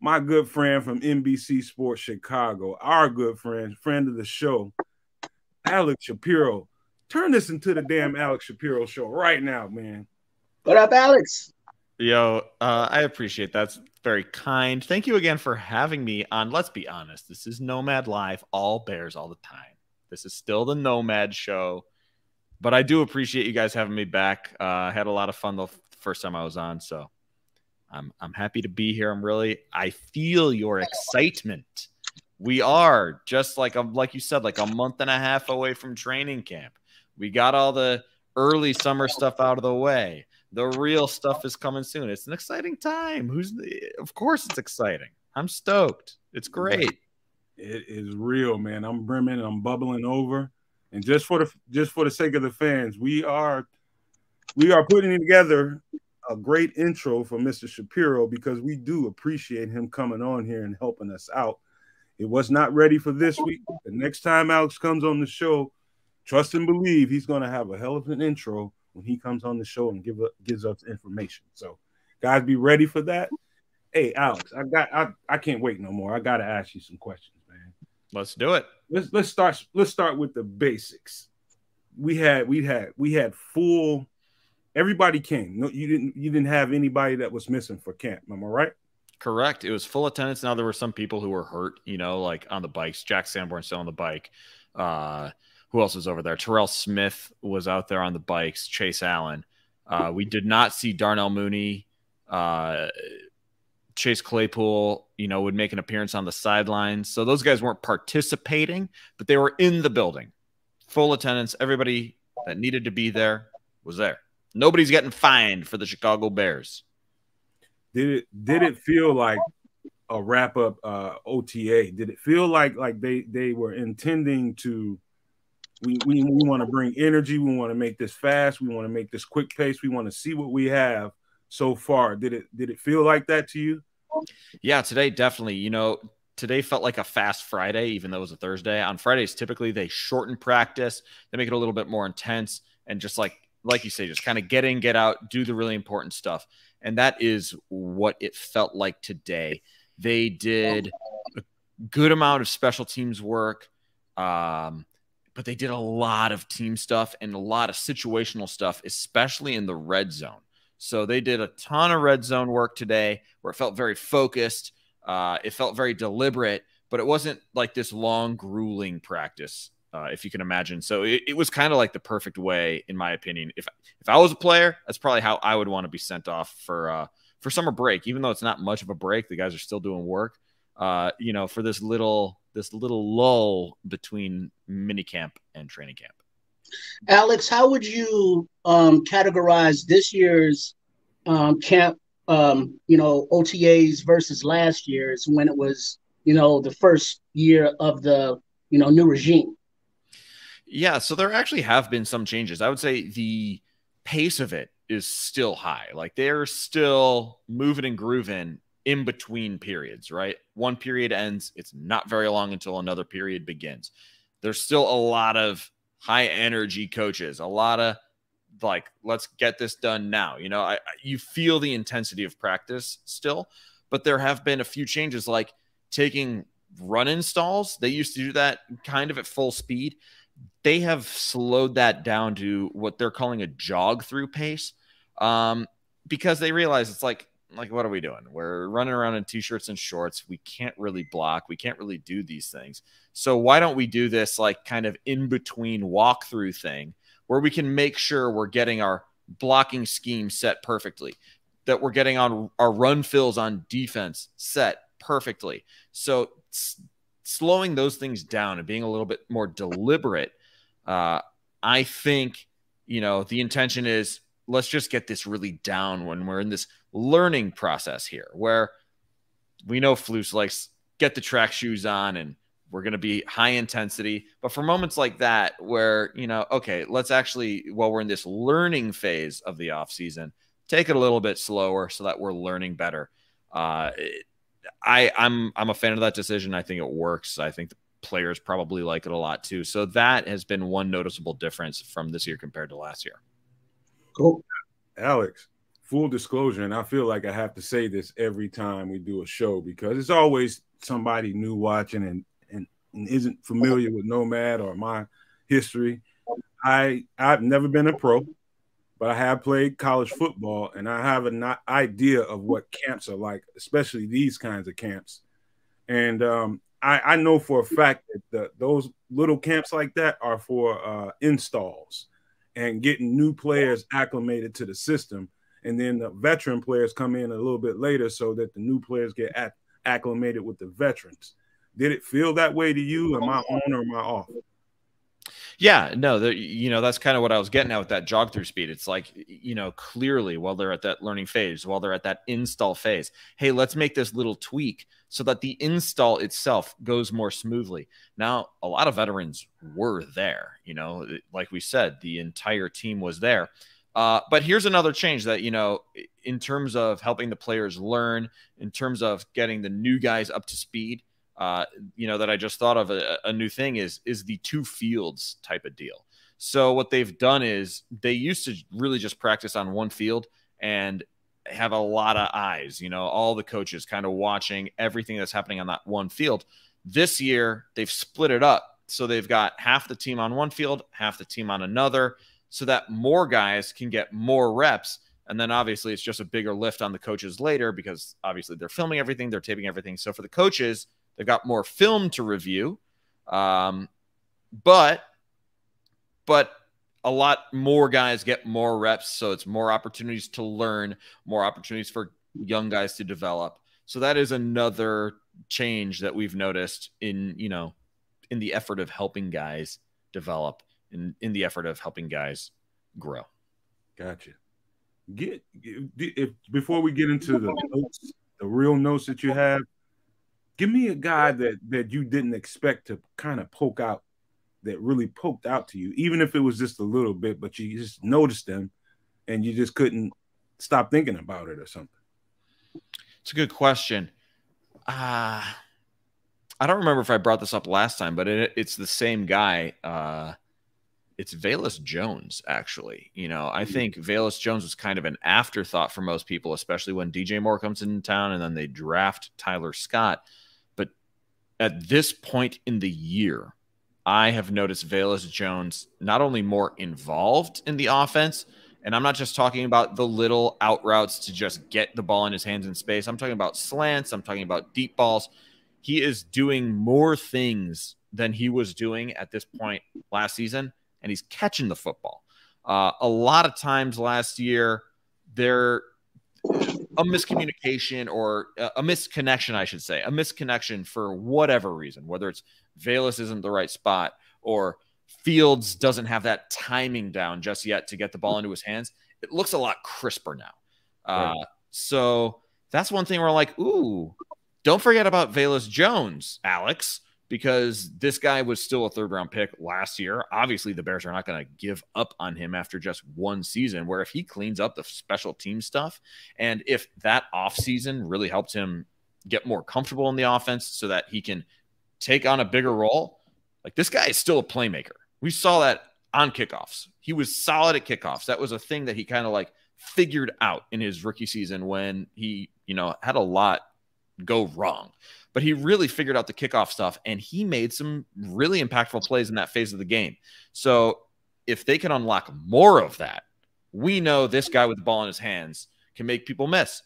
my good friend from NBC Sports Chicago, our good friend of the show, Alex Shapiro. Turn this into the damn Alex Shapiro show right now, man. What up, Alex? Yo, I appreciate that. That's very kind. Thank you again for having me on. Let's be honest. This is Nomad Live, all Bears all the time. This is still the Nomad show. But I do appreciate you guys having me back. I had a lot of fun the first time I was on, so I'm happy to be here. I feel your excitement. We are just like you said, like a month and a half away from training camp. We got all the early summer stuff out of the way. The real stuff is coming soon. It's an exciting time. Of course it's exciting. I'm stoked. It's great. It is real, man. I'm brimming. I'm bubbling over. And just for the sake of the fans, we are putting together a great intro for Mr. Shapiro because we do appreciate him coming on here and helping us out. It was not ready for this week. The next time Alex comes on the show, trust and believe he's going to have a hell of an intro when he comes on the show and gives us information. So, guys, be ready for that. Hey, Alex, I can't wait no more. I got to ask you some questions, man. Let's do it. Let's start with the basics. We had full. Everybody came. No, you didn't have anybody that was missing for camp. Am I right? Correct. It was full attendance. Now there were some people who were hurt, like on the bikes. Jack Sanborn still on the bike. Who else was over there? Terrell Smith was out there on the bikes. Chase Allen. We did not see Darnell Mooney. Chase Claypool, would make an appearance on the sidelines. So those guys weren't participating, but they were in the building. Full attendance. Everybody that needed to be there was there. Nobody's getting fined for the Chicago Bears. Did it feel like a wrap-up OTA? Did it feel like they were intending to we want to bring energy, we want to make this fast, we want to make this quick pace, we want to see what we have so far. Did it feel like that to you? Yeah, today definitely. Today felt like a fast Friday, even though it was a Thursday. On Fridays, typically they shorten practice, they make it a little bit more intense, and just like you say, just kind of get in, get out, do the really important stuff. And that is what it felt like today. They did a good amount of special teams work, but they did a lot of team stuff and a lot of situational stuff, especially in the red zone. So they did a ton of red zone work today where it felt very focused. It felt very deliberate, but it wasn't like this long, grueling practice, if you can imagine. So it was kind of like the perfect way, in my opinion. If I was a player, that's probably how I would want to be sent off for summer break. Even though it's not much of a break, the guys are still doing work. For this little lull between minicamp and training camp. Alex, how would you categorize this year's camp, OTAs versus last year's when it was, the first year of the, new regime? Yeah, so there actually have been some changes. I would say the pace of it is still high. Like they're still moving and grooving in between periods, right? One period ends. It's not very long until another period begins. There's still a lot of high energy coaches, a lot of like, let's get this done now. You feel the intensity of practice still, but there have been a few changes, like taking run installs. They used to do that kind of at full speed. They have slowed that down to what they're calling a jog through pace, because they realize it's like, what are we doing? We're running around in t-shirts and shorts. We can't really block. We can't really do these things. So why don't we do this like kind of in between walkthrough thing where we can make sure we're getting our blocking scheme set perfectly, that we're getting on our run fills on defense set perfectly. So slowing those things down and being a little bit more deliberate, I think, the intention is let's just get this really down when we're in this learning process here where we know Flus likes get the track shoes on and we're going to be high intensity. But for moments like that where, okay, let's actually, while we're in this learning phase of the off season, take it a little bit slower so that we're learning better. I'm a fan of that decision. I think it works. I think the players probably like it a lot too. So that has been one noticeable difference from this year compared to last year. Cool. Alex, full disclosure, and I feel like I have to say this every time we do a show because it's always somebody new watching and isn't familiar with Nomad or my history. I've never been a pro, but I have played college football, and I have an idea of what camps are like, especially these kinds of camps. And I know for a fact that those little camps like that are for installs and getting new players acclimated to the system. And then the veteran players come in a little bit later so that the new players get acclimated with the veterans. Did it feel that way to you? Am I on or am I off? Yeah, no, that's kind of what I was getting at with that jog through speed. It's like, clearly while they're at that learning phase, while they're at that install phase, hey, let's make this little tweak so that the install itself goes more smoothly. Now, a lot of veterans were there, like we said, the entire team was there. But here's another change that, in terms of helping the players learn, in terms of getting the new guys up to speed, that I just thought of a new thing is the two fields type of deal. So what they've done is they used to really just practice on one field and have a lot of eyes, all the coaches kind of watching everything that's happening on that one field. This year, they've split it up. So they've got half the team on one field, half the team on another, so that more guys can get more reps. And then obviously it's just a bigger lift on the coaches later because obviously they're filming everything, they're taping everything. So for the coaches, they've got more film to review, but a lot more guys get more reps, so it's more opportunities to learn, more opportunities for young guys to develop. So that is another change that we've noticed in the effort of helping guys develop, in the effort of helping guys grow. Gotcha. Before we get into the notes, the real notes that you have, give me a guy that you didn't expect to kind of poke out, that really poked out to you, even if it was just a little bit, but you just noticed them and you just couldn't stop thinking about it or something. It's a good question. I don't remember if I brought this up last time, but it's the same guy. It's Velus Jones, actually. I think Velus Jones was kind of an afterthought for most people, especially when DJ Moore comes in town and then they draft Tyler Scott. But at this point in the year, I have noticed Velus Jones not only more involved in the offense, and I'm not just talking about the little out routes to just get the ball in his hands in space. I'm talking about slants. I'm talking about deep balls. He is doing more things than he was doing at this point last season, and he's catching the football. A lot of times last year, there a miscommunication or a misconnection, I should say, a misconnection for whatever reason, whether it's Velus isn't the right spot or Fields doesn't have that timing down just yet to get the ball into his hands. It looks a lot crisper now. Right. So that's one thing where like, ooh, don't forget about Velus Jones, Alex, because this guy was still a third-round pick last year. Obviously, the Bears are not going to give up on him after just one season, where if he cleans up the special team stuff and if that offseason really helped him get more comfortable in the offense so that he can take on a bigger role, like this guy is still a playmaker. We saw that on kickoffs. He was solid at kickoffs. That was a thing that he kind of like figured out in his rookie season when he, had a lot go wrong. But he really figured out the kickoff stuff, and he made some really impactful plays in that phase of the game. So if they can unlock more of that, we know this guy with the ball in his hands can make people miss.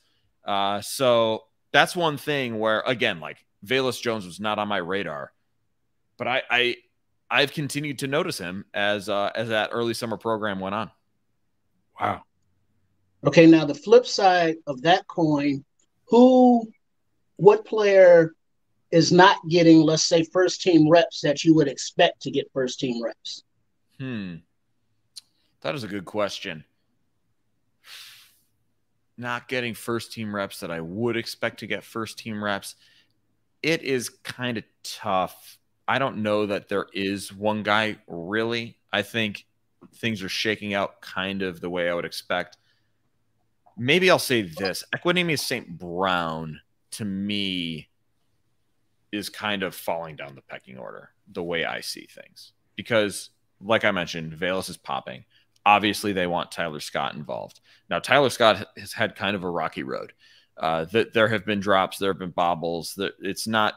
So that's one thing where, again, like Velus Jones was not on my radar, but I've continued to notice him as that early summer program went on. Wow. Okay, now the flip side of that coin, what player is not getting, let's say, first team reps that you would expect to get first team reps? That is a good question. Not getting first team reps that I would expect to get first team reps. It is kind of tough. I don't know that there is one guy really. I think things are shaking out kind of the way I would expect. Maybe I'll say this. Equanimeous St. Brown, to me, is kind of falling down the pecking order, the way I see things. Because, like I mentioned, Velus is popping. obviously they want Tyler Scott involved. Now, Tyler Scott has had kind of a rocky road. That there have been drops, there have been bobbles. That it's not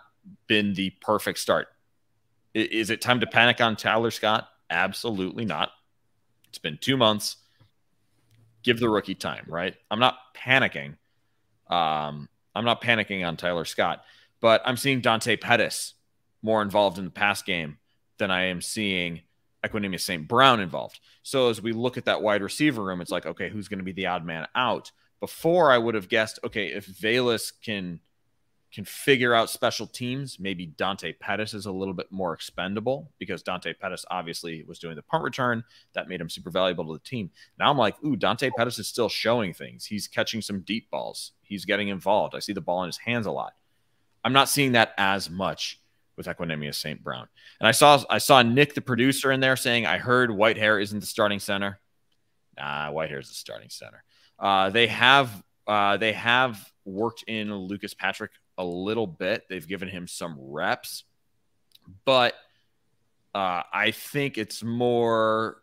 been the perfect start. Is it time to panic on Tyler Scott? Absolutely not. It's been 2 months. Give the rookie time, right? I'm not panicking. I'm not panicking on Tyler Scott, but I'm seeing Dante Pettis more involved in the pass game than I am seeing Equanimeous St. Brown involved. So as we look at that wide receiver room, it's like, okay, who's going to be the odd man out? Before I would have guessed, okay, if Velus can figure out special teams, maybe Dante Pettis is a little bit more expendable because Dante Pettis obviously was doing the punt return. That made him super valuable to the team. Now I'm like, ooh, Dante Pettis is still showing things. He's catching some deep balls. He's getting involved. I see the ball in his hands a lot. I'm not seeing that as much with Equanimeous St. Brown. And I saw Nick, the producer, in there saying, I heard Whitehair isn't the starting center. Nah, Whitehair is the starting center. They have worked in Lucas Patrick a little bit. They've given him some reps, but I think it's more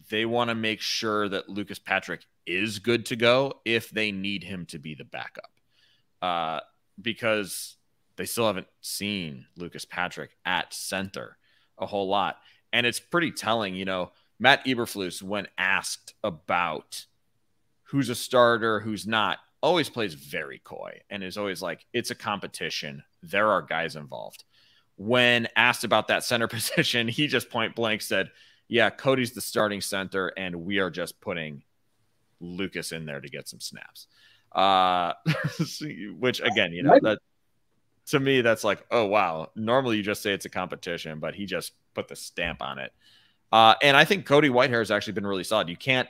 they want to make sure that Lucas Patrick is good to go if they need him to be the backup, because they still haven't seen Lucas Patrick at center a whole lot. And it's pretty telling, you know, Matt Eberflus, when asked about who's a starter, who's not, always plays very coy and is always like, it's a competition. There are guys involved. When asked about that center position, he just point blank said, yeah, Cody's the starting center and we are just putting Lucas in there to get some snaps. Which again, you know, that to me, that's like, oh, wow. Normally you just say it's a competition, but he just put the stamp on it. And I think Cody Whitehair has actually been really solid. You can't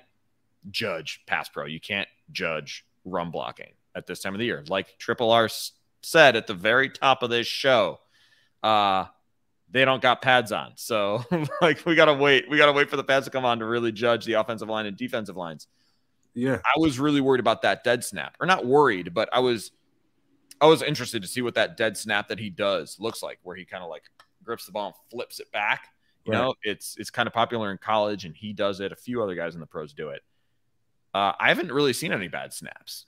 judge pass pro. You can't judge run blocking at this time of the year. Like Triple R said at the very top of this show, they don't got pads on. So like we got to wait. We got to wait for the pads to come on to really judge the offensive line and defensive lines. Yeah. I was really worried about that dead snap, or not worried, but I was interested to see what that dead snap that he does looks like, where he kind of like grips the ball and flips it back. You know, it's kind of popular in college and he does it. A few other guys in the pros do it. I haven't really seen any bad snaps.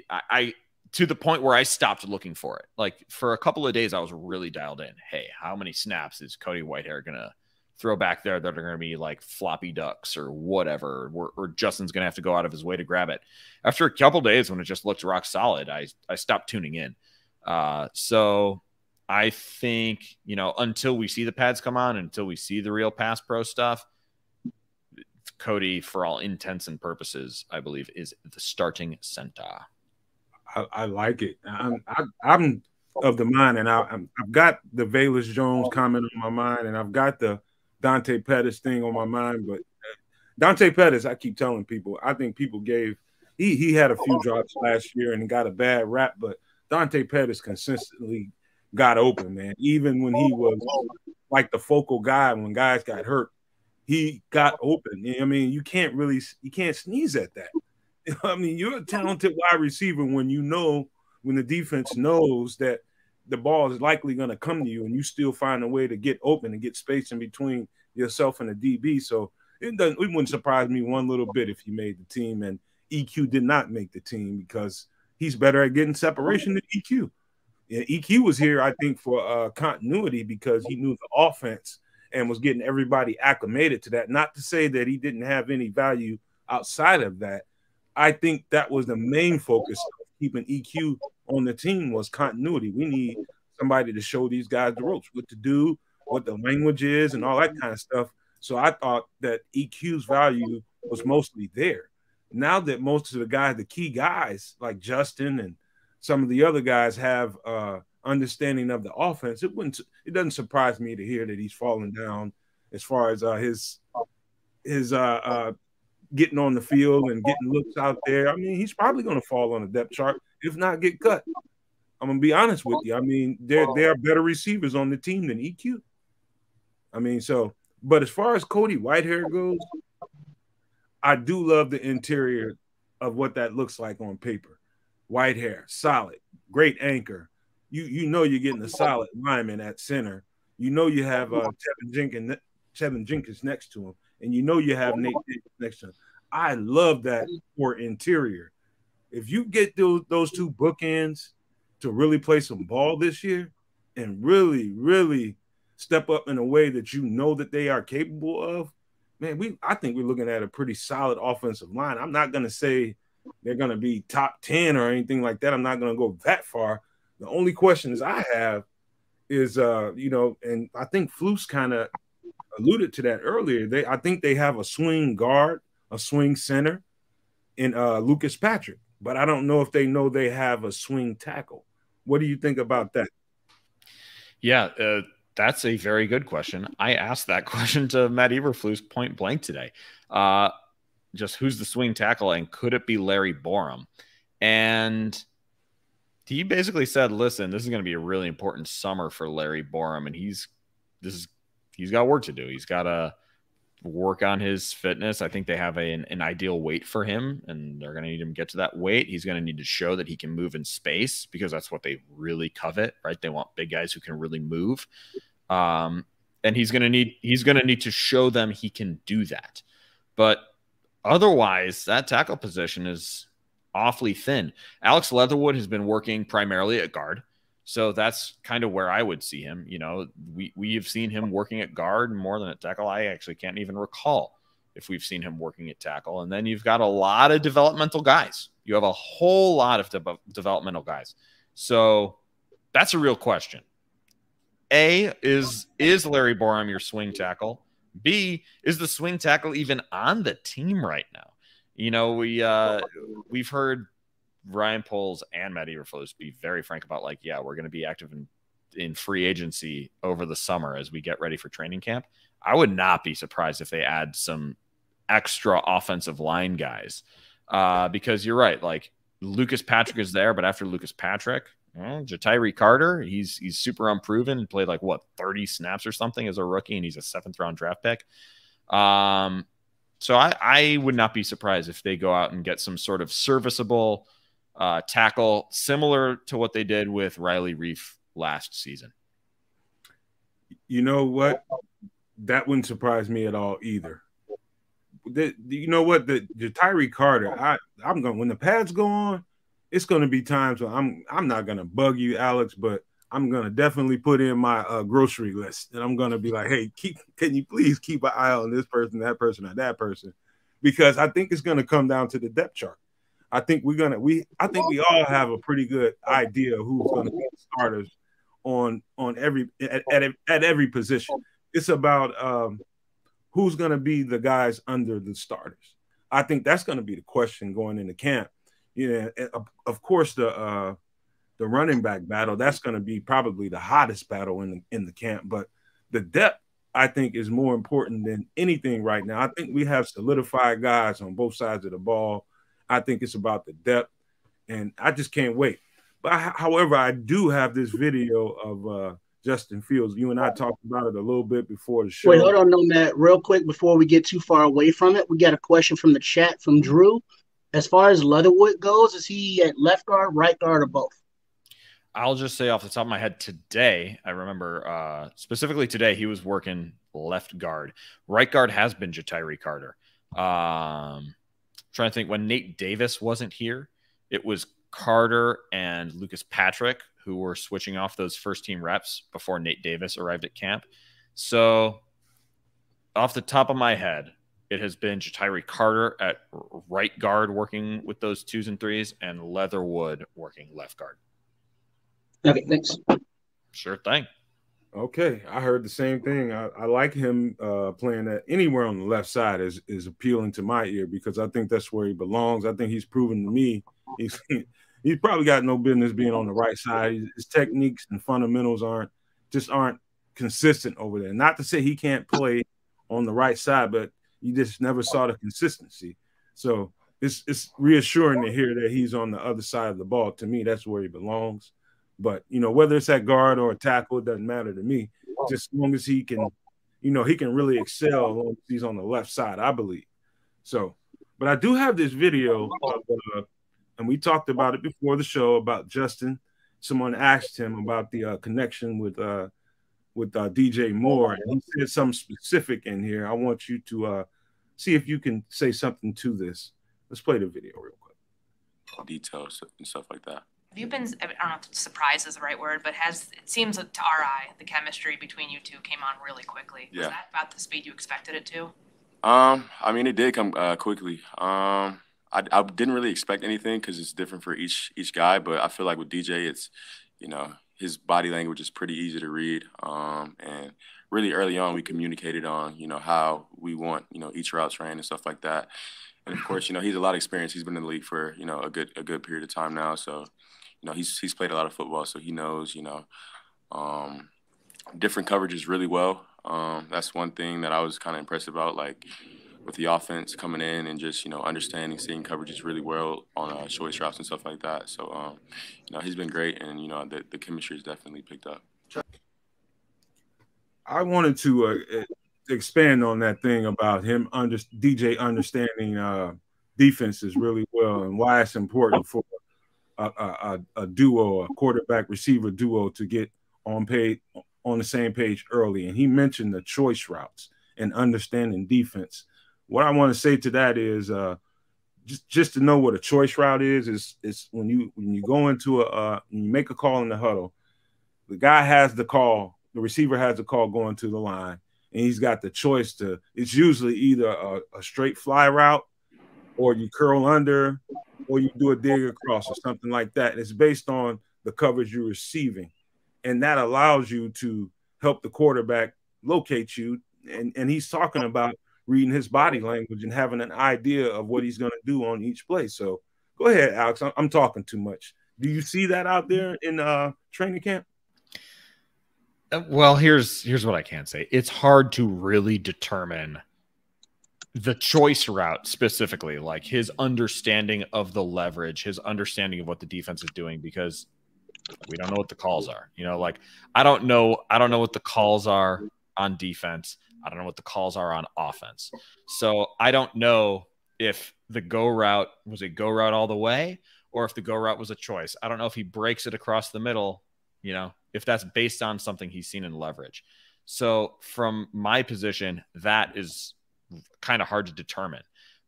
I to the point where I stopped looking for it. Like for a couple of days, I was really dialed in. Hey, how many snaps is Cody Whitehair going to throw back there that are going to be like floppy ducks or whatever, or Justin's going to have to go out of his way to grab it? After a couple of days when it just looked rock solid, I stopped tuning in. So I think, you know, until we see the pads come on, until we see the real pass pro stuff, Cody, for all intents and purposes, I believe, is the starting center. I like it. I'm of the mind, and I've got the Velus Jones comment on my mind, and I've got the Dante Pettis thing on my mind. But Dante Pettis, I keep telling people, I think people gave he had a few drops last year and got a bad rap, but Dante Pettis consistently got open, man. Even when he was like the focal guy when guys got hurt, he got open. I mean, you can't sneeze at that. I mean, you're a talented wide receiver when the defense knows that the ball is likely going to come to you, and you still find a way to get open and get space in between yourself and the DB. So it wouldn't surprise me one little bit if he made the team, and EQ did not make the team because he's better at getting separation than EQ. Yeah, EQ was here, I think, for continuity because he knew the offense and was getting everybody acclimated to that. Not to say that he didn't have any value outside of that. I think that was the main focus of keeping EQ on the team was continuity. We need somebody to show these guys the ropes, what to do, what the language is, and all that kind of stuff. So I thought that EQ's value was mostly there. Now that most of the guys, the key guys like Justin and some of the other guys have understanding of the offense, it doesn't surprise me to hear that he's falling down as far as his getting on the field and getting looks out there. I mean, he's probably going to fall on the depth chart, if not get cut. I'm going to be honest with you. I mean, there are better receivers on the team than EQ. I mean, but as far as Cody Whitehair goes, I do love the interior of what that looks like on paper. Whitehair, solid, great anchor. You know you're getting a solid lineman at center. You know you have Tevin Jenkins next to him. and you know you have Nate Davis next to him. I love that for interior. If you get those two bookends to really play some ball this year and really, really step up in a way that you know that they are capable of, man, I think we're looking at a pretty solid offensive line. I'm not going to say they're going to be top 10 or anything like that. I'm not going to go that far. The only questions I have is, and I think Flus kind of alluded to that earlier. I think they have a swing guard, a swing center in Lucas Patrick, but I don't know if they know they have a swing tackle. What do you think about that? Yeah, that's a very good question. I asked that question to Matt Eberflus point blank today. Just who's the swing tackle and could it be Larry Borom? And he basically said, listen, this is going to be a really important summer for Larry Borom, and he's got work to do. He's got to work on his fitness. I think they have an ideal weight for him, and they're going to need him to get to that weight. He's going to need to show that he can move in space because that's what they really covet, right? They want big guys who can really move. And he's going to need to show them he can do that. But otherwise, that tackle position is awfully thin. Alex Leatherwood has been working primarily at guard. So that's kind of where I would see him. You know, we have seen him working at guard more than at tackle. I actually can't even recall if we've seen him working at tackle. And then you've got a lot of developmental guys. You have a whole lot of developmental guys. So that's a real question. A, is Larry Borom your swing tackle? B, is the swing tackle even on the team right now? You know, we've heard Ryan Poles and Matt Eberflus be very frank about, like, yeah, we're going to be active in free agency over the summer as we get ready for training camp. I would not be surprised if they add some extra offensive line guys because you're right. Like, Lucas Patrick is there, but after Lucas Patrick, Jatiri Carter, he's super unproven and played 30 snaps or something as a rookie, and he's a 7th round draft pick. So I would not be surprised if they go out and get some sort of serviceable tackle similar to what they did with Riley Reif last season. You know what? That wouldn't surprise me at all either. You know what? The Jatiri Carter, I'm going, when the pads go on, it's going to be times where I'm not going to bug you, Alex, but I'm going to definitely put in my grocery list, and I'm going to be like, hey, can you please keep an eye on this person, that person, or that person? Because I think it's going to come down to the depth chart. I think we all have a pretty good idea of who's going to be the starters at every position. It's about who's going to be the guys under the starters. I think that's going to be the question going into camp. Yeah, of course the running back battle, that's going to be probably the hottest battle in the camp. But the depth, I think, is more important than anything right now. I think we have solidified guys on both sides of the ball. I think it's about the depth, and I just can't wait. But however, I do have this video of Justin Fields. You and I talked about it a little bit before the show. Wait, hold on, Nomad, real quick before we get too far away from it. We got a question from the chat from Drew. As far as Leatherwood goes, is he at left guard, right guard, or both? I'll just say off the top of my head today, I remember specifically today, he was working left guard. Right guard has been Jatiri Carter. Trying to think, when Nate Davis wasn't here, it was Carter and Lucas Patrick who were switching off those first team reps before Nate Davis arrived at camp. So off the top of my head, it has been Jatiri Carter at right guard working with those 2s and 3s, and Leatherwood working left guard. Okay, thanks. Sure thing. Okay, I heard the same thing. I like him playing that anywhere on the left side is appealing to my ear because I think that's where he belongs. I think he's proven to me he's probably got no business being on the right side. His techniques and fundamentals aren't consistent over there. Not to say he can't play on the right side, but you just never saw the consistency. So it's reassuring to hear that he's on the other side of the ball. To me, that's where he belongs. But, whether it's at guard or a tackle, it doesn't matter to me. Just as long as he can, he can really excel as long as he's on the left side, I believe. So, but I do have this video, and we talked about it before the show about Justin. Someone asked him about the connection with with DJ Moore, and he said something specific in here. I want you to see if you can say something to this. Let's play the video real quick. Details and stuff like that. Have you been, I don't know if surprised is the right word, but it seems to our eye, the chemistry between you two came on really quickly. Was that about the speed you expected it to? I mean, it did come quickly. I didn't really expect anything because it's different for each guy, but I feel like with DJ, it's, you know, his body language is pretty easy to read. And really early on, we communicated on, you know, how we want, you know, each route trained and stuff like that. And of course, you know, he's a lot of experience. He's been in the league for, you know, a good period of time now. So, you know, he's played a lot of football, so he knows, you know, different coverages really well. That's one thing that I was kind of impressed about, like with the offense coming in and just, you know, understanding, seeing coverages really well on short routes and stuff like that. So, you know, he's been great, and, you know, the chemistry has definitely picked up. I wanted to expand on that thing about him DJ understanding defenses really well and why it's important for a duo, a quarterback receiver duo, to get on the same page early. And he mentioned the choice routes and understanding defense. What I want to say to that is just to know what a choice route is when you go into when you make a call in the huddle, the guy has the call, the receiver has the call going to the line, and he's got the choice to, it's usually either a straight fly route, or you curl under, or you do a dig across or something like that. And it's based on the coverage you're receiving. And that allows you to help the quarterback locate you. And he's talking about reading his body language and having an idea of what he's going to do on each play. So go ahead, Alex. I'm talking too much. Do you see that out there in training camp? Well, here's what I can say. It's hard to really determine the choice route specifically, like his understanding of the leverage, his understanding of what the defense is doing, because we don't know what the calls are. You know, like I don't know what the calls are on defense. I don't know what the calls are on offense. So I don't know if the go route was a go route all the way, or if the go route was a choice. I don't know if he breaks it across the middle, you know, if that's based on something he's seen in leverage. So from my position, that is kind of hard to determine.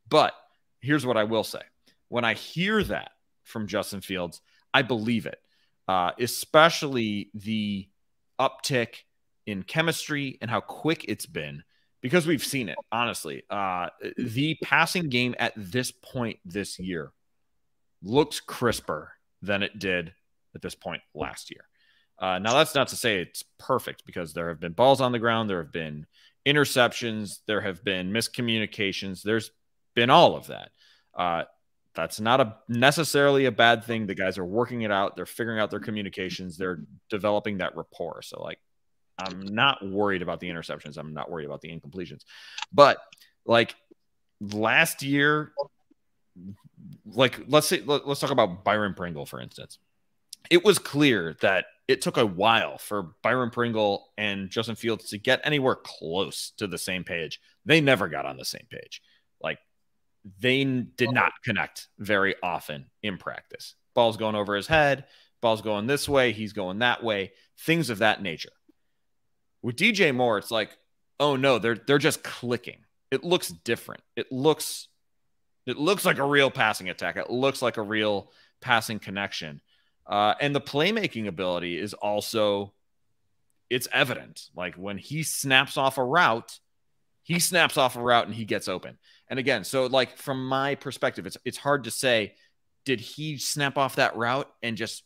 But here's what I will say. When I hear that from Justin Fields, I believe it, especially the uptick in chemistry and how quick it's been, because we've seen it, honestly. The passing game at this point this year looks crisper than it did at this point last year. Now, that's not to say it's perfect, because there have been balls on the ground, there have been interceptions, there have been miscommunications, there's been all of that. That's not necessarily a bad thing. The guys are working it out, they're figuring out their communications, they're developing that rapport. So, like, I'm not worried about the interceptions, I'm not worried about the incompletions. But, like, last year, like, let's talk about Byron Pringle, for instance. It was clear that it took a while for Byron Pringle and Justin Fields to get anywhere close to the same page. They never got on the same page. Like, they did not connect very often in practice. Ball's going over his head, ball's going this way, he's going that way, things of that nature. With DJ Moore, it's like, oh no, they're just clicking. It looks different. It looks like a real passing attack. It looks like a real passing connection. And the playmaking ability is also, it's evident. Like, when he snaps off a route and he gets open. And again, so, like, from my perspective, it's hard to say, did he snap off that route and just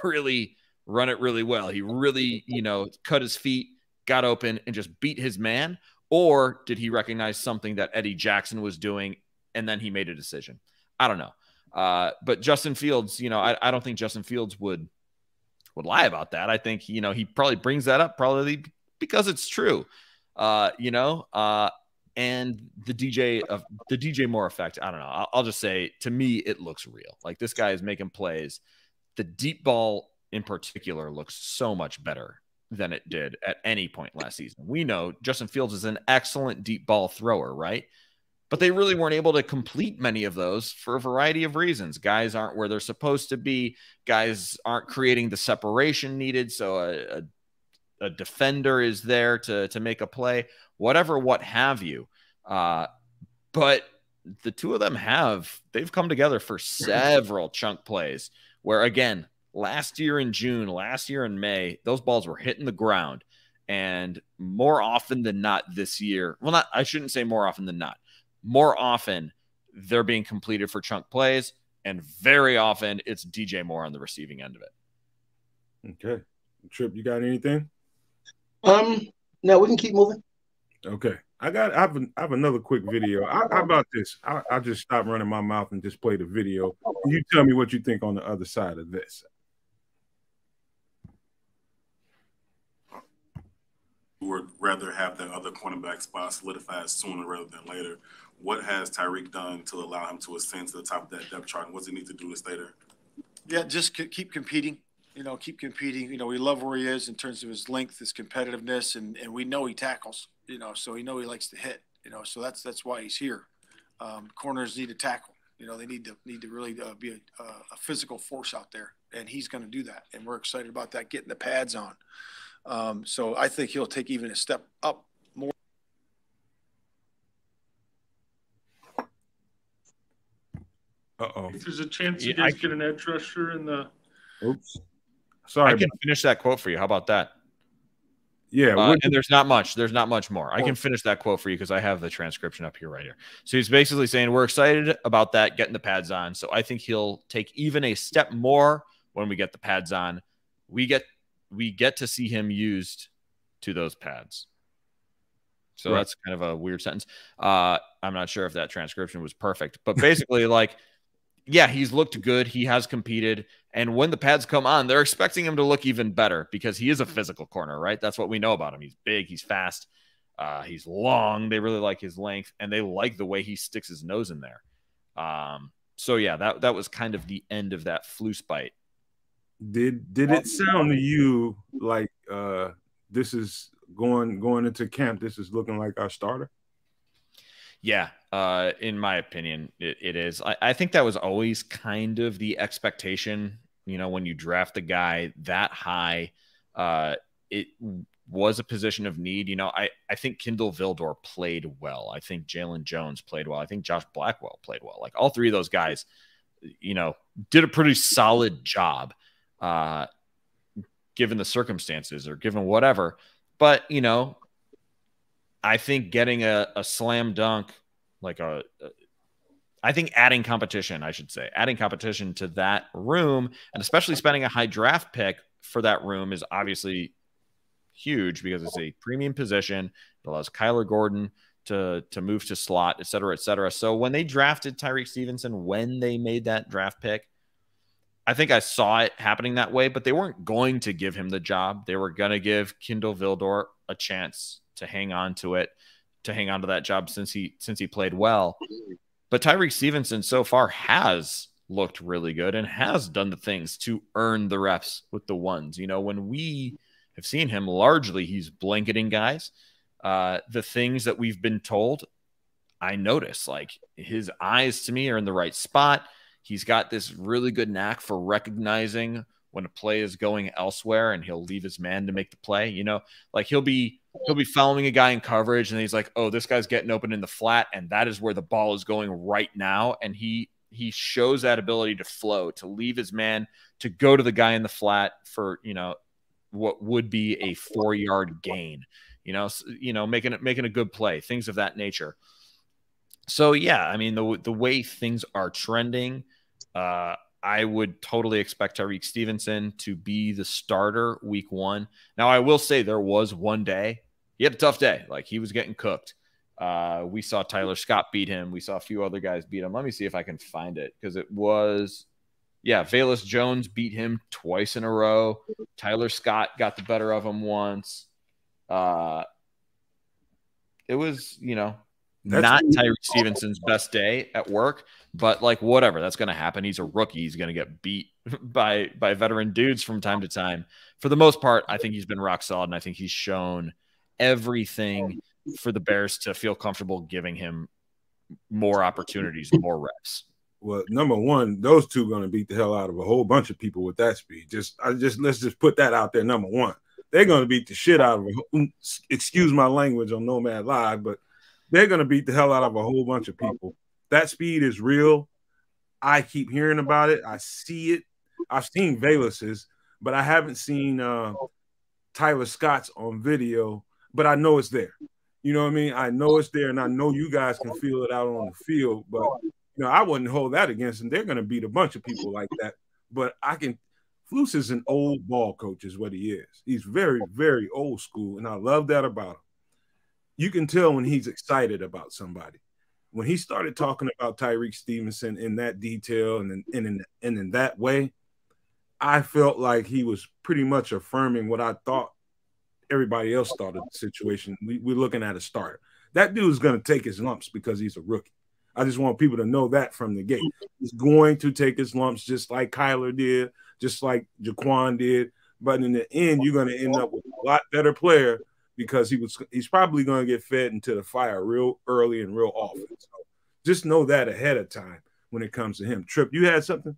really run it really well? He really, you know, cut his feet, got open, and just beat his man? Or did he recognize something that Eddie Jackson was doing and then he made a decision? I don't know. But Justin Fields, you know, I don't think Justin Fields would lie about that. I think, you know, he probably brings that up probably because it's true, you know, and the DJ Moore effect. I don't know. I'll just say, to me, it looks real. Like, this guy is making plays. The deep ball in particular looks so much better than it did at any point last season. We know Justin Fields is an excellent deep ball thrower, right? But they really weren't able to complete many of those for a variety of reasons. Guys aren't where they're supposed to be. Guys aren't creating the separation needed. So a defender is there to make a play, whatever, what have you. But the two of them they've come together for several chunk plays where, again, last year in June, last year in May, those balls were hitting the ground. And more often than not this year, well, I shouldn't say more often than not. More often, they're being completed for chunk plays, and very often it's DJ Moore on the receiving end of it. Okay. Trip, you got anything? No, we can keep moving. Okay. I have another quick video. How about this? I'll just stop running my mouth and just play the video. And you tell me what you think on the other side of this. Would rather have that other cornerback spot solidified sooner rather than later. What has Tyreek done to allow him to ascend to the top of that depth chart? And what does he need to do to stay there? Yeah, just keep competing. Keep competing. We love where he is in terms of his length, his competitiveness, and we know he tackles. So we know he likes to hit. So that's why he's here. Corners need to tackle. They need to really be a physical force out there, and he's going to do that. And we're excited about that, getting the pads on. So I think he'll take even a step up more. Uh-oh. If there's a chance you guys get an edge rusher in the... Oops. Sorry. I can finish that quote for you. How about that? Yeah. And there's not much. There's not much more. I can finish that quote for you because I have the transcription up here right here. So he's basically saying we're excited about that, getting the pads on. So I think he'll take even a step more when we get the pads on. We get to see him used to those pads. So that's kind of a weird sentence. I'm not sure if that transcription was perfect, but basically, yeah, he's looked good. He has competed. And when the pads come on, they're expecting him to look even better because he is a physical corner, right? That's what we know about him. He's big, he's fast, he's long. They really like his length, and they like the way he sticks his nose in there. So yeah, that was kind of the end of that Flus bite. Did it sound to you like this is going into camp? This is looking like our starter? Yeah, in my opinion, it is. I think that was always kind of the expectation. When you draft a guy that high, it was a position of need. I think Kindle Vildor played well. I think Jalen Jones played well. I think Josh Blackwell played well. Like all three of those guys, did a pretty solid job. Given the circumstances or given whatever. But, I think getting a slam dunk, I think adding competition to that room, and especially spending a high draft pick for that room is obviously huge because it's a premium position. It allows Kyler Gordon to move to slot, et cetera, et cetera. So when they drafted Tyreek Stevenson, when they made that draft pick, I think I saw it happening that way, but they weren't going to give him the job. They were going to give Kindle Vildor a chance to hang on to that job since he played well. But Tyreek Stevenson so far has looked really good and has done the things to earn the reps with the ones. When we have seen him, largely he's blanketing guys. The things that we've been told, I notice, like his eyes to me are in the right spot. He's got this really good knack for recognizing when a play is going elsewhere, and he'll leave his man to make the play. He'll be following a guy in coverage, and he's like, "Oh, this guy's getting open in the flat, and that is where the ball is going right now." And he shows that ability to flow, to leave his man, to go to the guy in the flat for what would be a 4-yard gain. Making a good play, things of that nature. So yeah, I mean the way things are trending. I would totally expect Tyreek Stevenson to be the starter week 1. Now, I will say there was one day he had a tough day. Like he was getting cooked. We saw Tyler Scott beat him. We saw a few other guys beat him. Let me see if I can find it because it was, Velus Jones beat him twice in a row. Tyler Scott got the better of him once. It was, not Tyreek Stevenson's best day at work, but whatever, that's going to happen. He's a rookie. He's going to get beat by veteran dudes from time to time. For the most part, I think he's been rock solid, and I think he's shown everything for the Bears to feel comfortable giving him more opportunities, more reps. Well, number one, those two are going to beat the hell out of a whole bunch of people with that speed. Let's just put that out there. Number one, they're going to beat the shit out of them. Excuse my language on Nomad Live, but they're going to beat the hell out of a whole bunch of people. That speed is real. I keep hearing about it. I see it. I've seen Velas's, but I haven't seen Tyler Scott's on video, but I know it's there. You know what I mean? I know it's there, and I know you guys can feel it out on the field, but I wouldn't hold that against them. They're going to beat a bunch of people like that. But Flus is an old ball coach is what he is. He's very, very old school, and I love that about him. You can tell when he's excited about somebody. When he started talking about Tyrique Stevenson in that detail and in that way, I felt like he was pretty much affirming what I thought everybody else thought of the situation. We're looking at a starter. That dude's going to take his lumps because he's a rookie. I just want people to know that from the gate. He's going to take his lumps just like Kyler did, just like Jaquan did. But in the end, you're going to end up with a lot better player because he's probably going to get fed into the fire real early and real often. So just know that ahead of time when it comes to him. Tripp, you had something?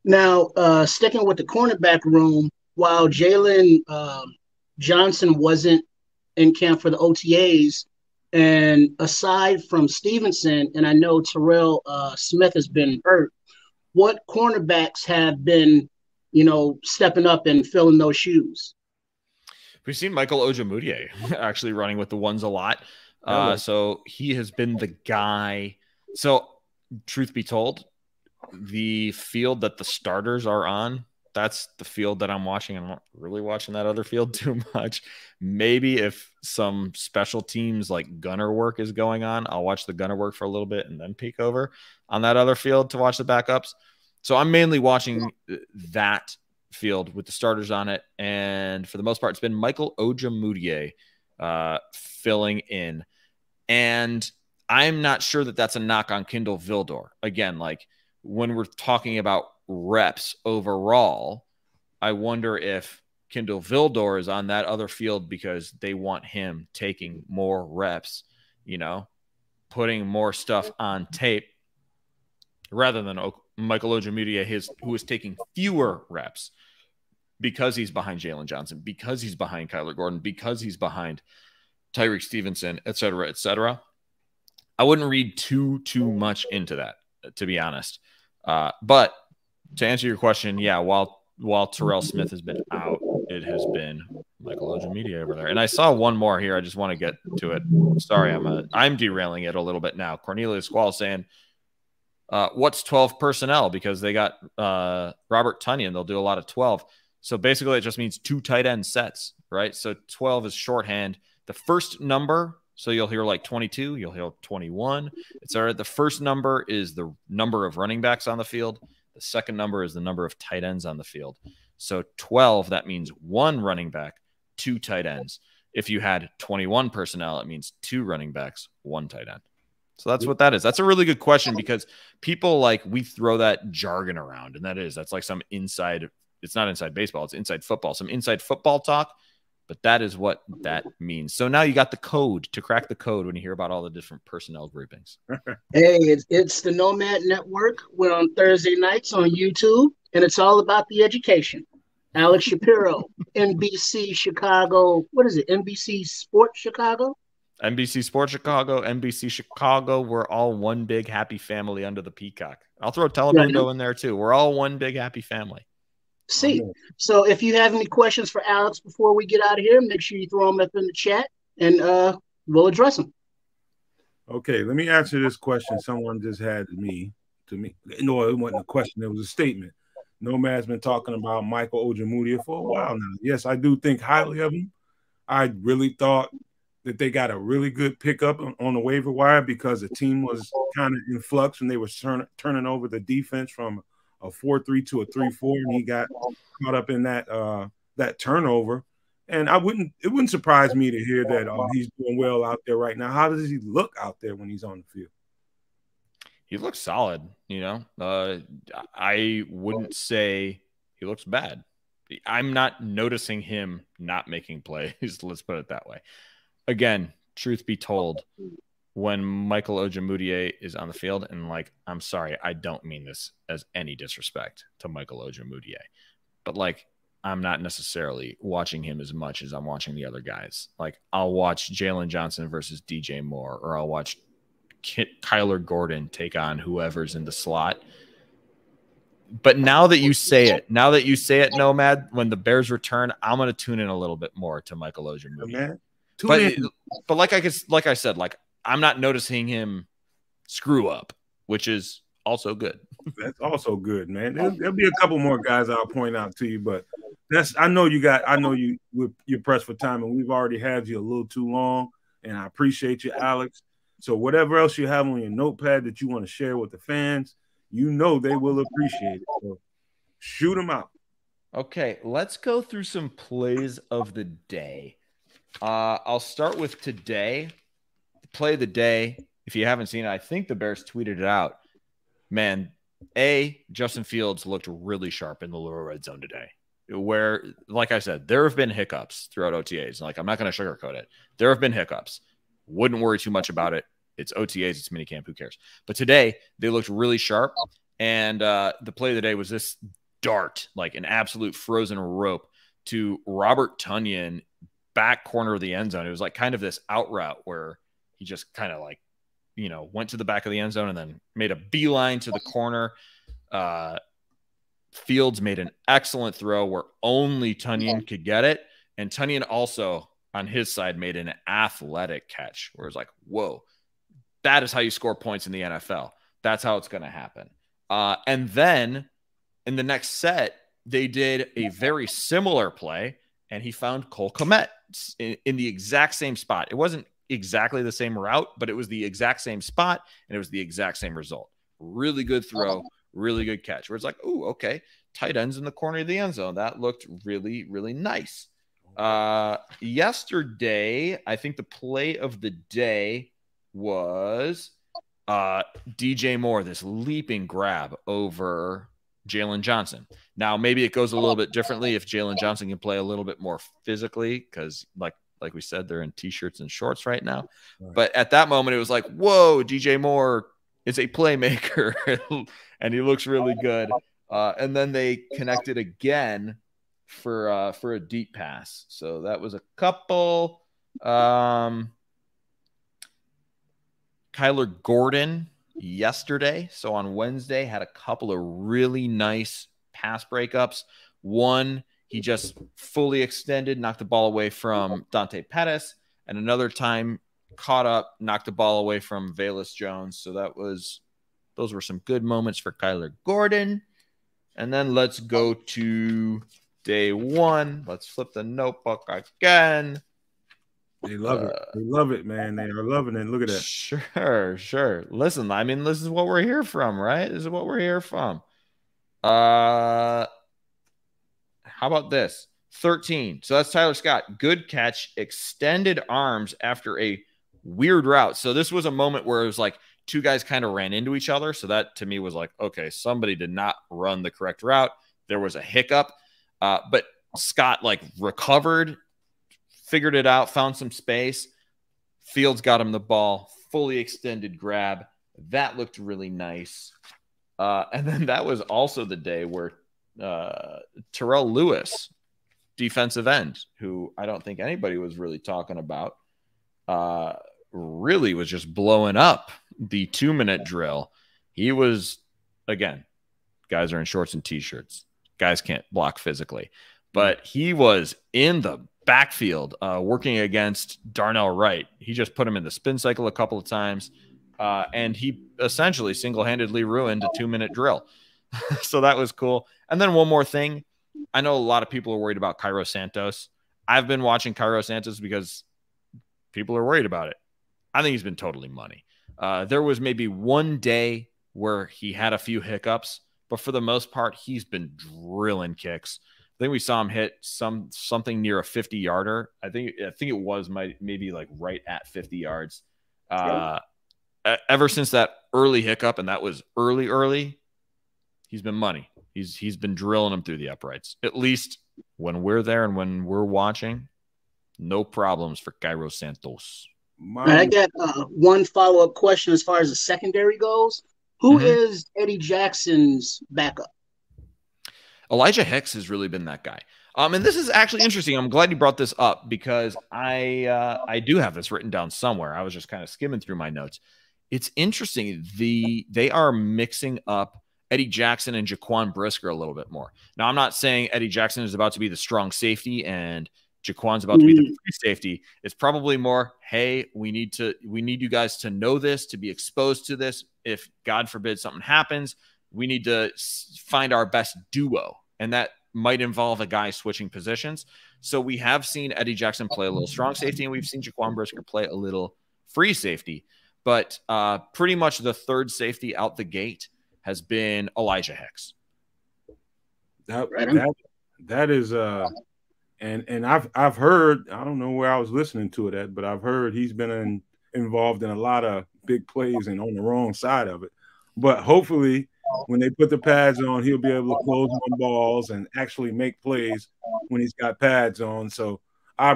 Now, sticking with the cornerback room, while Jalen Johnson wasn't in camp for the OTAs, and aside from Stevenson, and I know Terrell Smith has been hurt, what cornerbacks have been, stepping up and filling those shoes? We've seen Michael Ojemudia actually running with the ones a lot. So he has been the guy. So truth be told, the field that the starters are on, that's the field that I'm watching. I'm not really watching that other field too much. Maybe if some special teams like gunner work is going on, I'll watch the gunner work for a little bit and then peek over on that other field to watch the backups. So I'm mainly watching that field with the starters on it. And for the most part, it's been Michael Ojemudia filling in. And I'm not sure that that's a knock on Kindle Vildor. Again, like when we're talking about reps overall, I wonder if Kindle Vildor is on that other field because they want him taking more reps, putting more stuff on tape rather than Michael Ojemudia, who is taking fewer reps because he's behind Jalen Johnson, because he's behind Kyler Gordon, because he's behind Tyrique Stevenson, et cetera, et cetera. I wouldn't read too much into that, to be honest. But to answer your question, yeah, while Terrell Smith has been out, it has been Michael Ojemudia over there. And I saw one more here. I just want to get to it. Sorry, I'm derailing it a little bit now. Cornelius Squall saying, what's 12 personnel? Because they got Robert Tonyan. They'll do a lot of 12. So basically it just means 2 tight end sets, right? So 12 is shorthand. The first number, so you'll hear like 22, you'll hear 21. It's all right. The first number is the number of running backs on the field. The second number is the number of tight ends on the field. So 12, that means 1 running back, 2 tight ends. If you had 21 personnel, it means 2 running backs, 1 tight end. So that's what that is. That's a really good question because people we throw that jargon around, and that's like some inside. It's not inside baseball. It's inside football. Some inside football talk, but that is what that means. So now you got the code to crack the code when you hear about all the different personnel groupings. Hey, it's the Nomad Network. We're on Thursday nights on YouTube, and it's all about the education. Alex Shapiro, NBC Chicago. What is it? NBC Sports Chicago? NBC Sports Chicago, NBC Chicago. We're all one big happy family under the peacock. I'll throw Telemundo in there too. We're all one big happy family. See, so if you have any questions for Alex before we get out of here, make sure you throw them up in the chat and we'll address them. Okay, let me answer this question someone just had to me. No, it wasn't a question. It was a statement. Nomad's been talking about Michael Ojemudia for a while now. Yes, I do think highly of him. I really thought that they got a really good pickup on the waiver wire because the team was kind of in flux when they were turning over the defense from a 4-3 to a 3-4, and he got caught up in that turnover. And it wouldn't surprise me to hear that he's doing well out there right now. How does he look out there when he's on the field? He looks solid, I wouldn't say he looks bad. I'm not noticing him not making plays. Let's put it that way. Again, truth be told, when Michael Ojemudia is on the field, and I'm sorry, I don't mean this as any disrespect to Michael Ojemudia, but I'm not necessarily watching him as much as I'm watching the other guys. Like I'll watch Jalen Johnson versus DJ Moore, or I'll watch Kyler Gordon take on whoever's in the slot. But now that you say it, Nomad, when the Bears return, I'm going to tune in a little bit more to Michael Ojemudia. But like I said, like I'm not noticing him screw up, which is also good. That's also good, man. There'll be a couple more guys I'll point out to you, but I know you're pressed for time, and we've already had you a little too long, and I appreciate you, Alex. So whatever else you have on your notepad that you want to share with the fans, you know they will appreciate it. So shoot them out. Okay, let's go through some plays of the day. I'll start with today. Play of the day. If you haven't seen it, I think the Bears tweeted it out. Man, Justin Fields looked really sharp in the lower red zone today. Where, like I said, there have been hiccups throughout OTAs. Like, I'm not going to sugarcoat it. There have been hiccups. Wouldn't worry too much about it. It's OTAs, it's minicamp, who cares? But today, they looked really sharp. And the play of the day was this dart, like an absolute frozen rope to Robert Tonyan, back corner of the end zone. It was like kind of this out route where he just kind of like, went to the back of the end zone and then made a beeline to the corner. Fields made an excellent throw where only Tonyan could get it. And Tonyan also, on his side, made an athletic catch where it's like, whoa, that is how you score points in the NFL. That's how it's going to happen. And then in the next set, they did a very similar play, and he found Cole Kmet in the exact same spot. It wasn't exactly the same route, but it was the exact same spot, and it was the exact same result. Really good throw, really good catch. Where it's like, ooh, okay, tight ends in the corner of the end zone. That looked really, really nice. Yesterday, I think the play of the day was DJ Moore, this leaping grab over Jalen Johnson. Now, maybe it goes a little bit differently if Jalen Johnson can play a little bit more physically, because like we said, they're in T-shirts and shorts right now. Right. But at that moment, it was like, whoa, DJ Moore is a playmaker, and he looks really good. And then they connected again for a deep pass. So that was a couple. Kyler Gordon yesterday, so on Wednesday, had a couple of really nice pass breakups. One, he just fully extended, knocked the ball away from Dante Pettis, and another time caught up, knocked the ball away from Velus Jones. So those were some good moments for Kyler Gordon. And then let's go to day one. Let's flip the notebook again. They love it. They love it, man. They are loving it. Look at that. Sure. Listen, I mean, this is what we're here from, right? This is what we're here from. How about this? 13. So that's Tyler Scott. Good catch. Extended arms after a weird route. So this was a moment where it was like two guys kind of ran into each other. So that to me was like, okay, somebody did not run the correct route. There was a hiccup. But Scott like recovered, figured it out, found some space. Fields got him the ball, fully extended grab. That looked really nice. And then that was also the day where Terrell Lewis, defensive end, who I don't think anybody was really talking about, really was just blowing up the 2-minute drill. He was, again, guys are in shorts and T-shirts. Guys can't block physically. But he was in the backfield working against Darnell Wright. He just put him in the spin cycle a couple of times, and he essentially single-handedly ruined a 2-minute drill. So that was cool. And then one more thing. I know a lot of people are worried about Cairo Santos. I've been watching Cairo Santos because people are worried about it. I think he's been totally money. There was maybe one day where he had a few hiccups, but for the most part, he's been drilling kicks. I think we saw him hit something near a 50-yarder. I think it was maybe like right at 50 yards. Ever since that early hiccup, and that was early, he's been money. He's been drilling them through the uprights. At least when we're there and when we're watching, no problems for Cairo Santos. I got one follow-up question as far as the secondary goes. Who is Eddie Jackson's backup? Elijah Hicks has really been that guy. And this is actually interesting. I'm glad you brought this up because I do have this written down somewhere. I was just kind of skimming through my notes. It's interesting. They are mixing up Eddie Jackson and Jaquan Brisker a little bit more. Now, I'm not saying Eddie Jackson is about to be the strong safety and Jaquan's about to be the free safety. It's probably more, hey, we need you guys to know this, to be exposed to this. If God forbid something happens, we need to find our best duo, and that might involve a guy switching positions. So we have seen Eddie Jackson play a little strong safety, and we've seen Jaquan Brisker play a little free safety. But pretty much the third safety out the gate has been Elijah Hicks. That is and I've heard, I don't know where I was listening to it at, but I've heard he's been involved in a lot of big plays and on the wrong side of it. But hopefully when they put the pads on, he'll be able to close on balls and actually make plays when he's got pads on. So I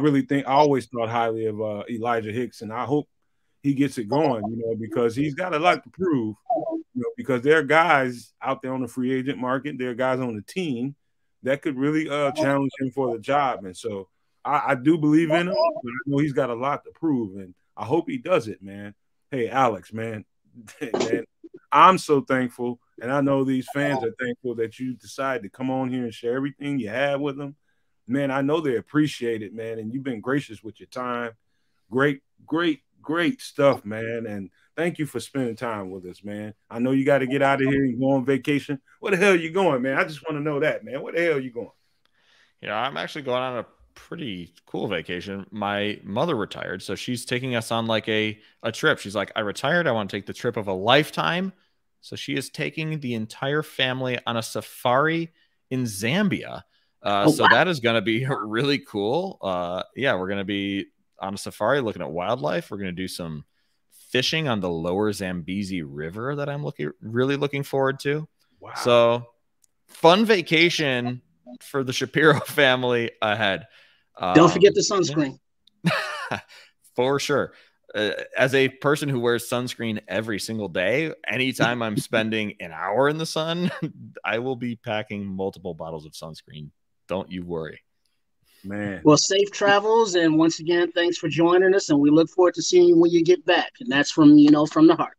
always thought highly of Elijah Hicks, and I hope he gets it going, because he's got a lot to prove, because there are guys out there on the free agent market, there are guys on the team that could really challenge him for the job. And so I do believe in him, but I know he's got a lot to prove, and I hope he does it, man. Hey, Alex, man, I'm so thankful, and I know these fans are thankful that you decided to come on here and share everything you have with them. Man, I know they appreciate it, man, and you've been gracious with your time. Great stuff, man, and thank you for spending time with us, man. I know you got to get out of here and go on vacation. Where the hell are you going, man? I just want to know that, man. Where the hell are you going? I'm actually going on a pretty cool vacation. My mother retired, so she's taking us on like a trip. She's like, I retired. I want to take the trip of a lifetime. So she is taking the entire family on a safari in Zambia. So that is going to be really cool. We're going to be on a safari looking at wildlife. We're going to do some fishing on the lower Zambezi River that I'm really looking forward to. Wow. So fun vacation for the Shapiro family ahead. Don't forget the sunscreen. For sure. As a person who wears sunscreen every single day, anytime I'm spending an hour in the sun, I will be packing multiple bottles of sunscreen. Don't you worry. Man. Well, safe travels, and once again, thanks for joining us, and we look forward to seeing you when you get back. And that's from the heart.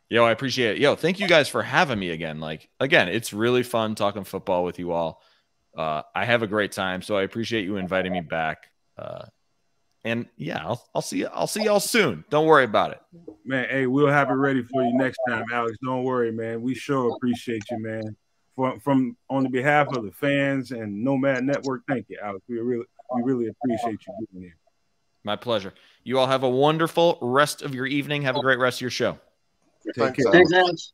Yo, I appreciate it. Yo, thank you guys for having me again. Again, it's really fun talking football with you all. I have a great time, so I appreciate you inviting me back. And yeah, I'll see y'all soon. Don't worry about it. Man, hey, we'll have it ready for you next time, Alex. Don't worry, man. We sure appreciate you, man. From on the behalf of the fans and Nomad Network, thank you, Alex. We really appreciate you being here. My pleasure. You all have a wonderful rest of your evening. Have a great rest of your show. Take care. Thanks, Alex.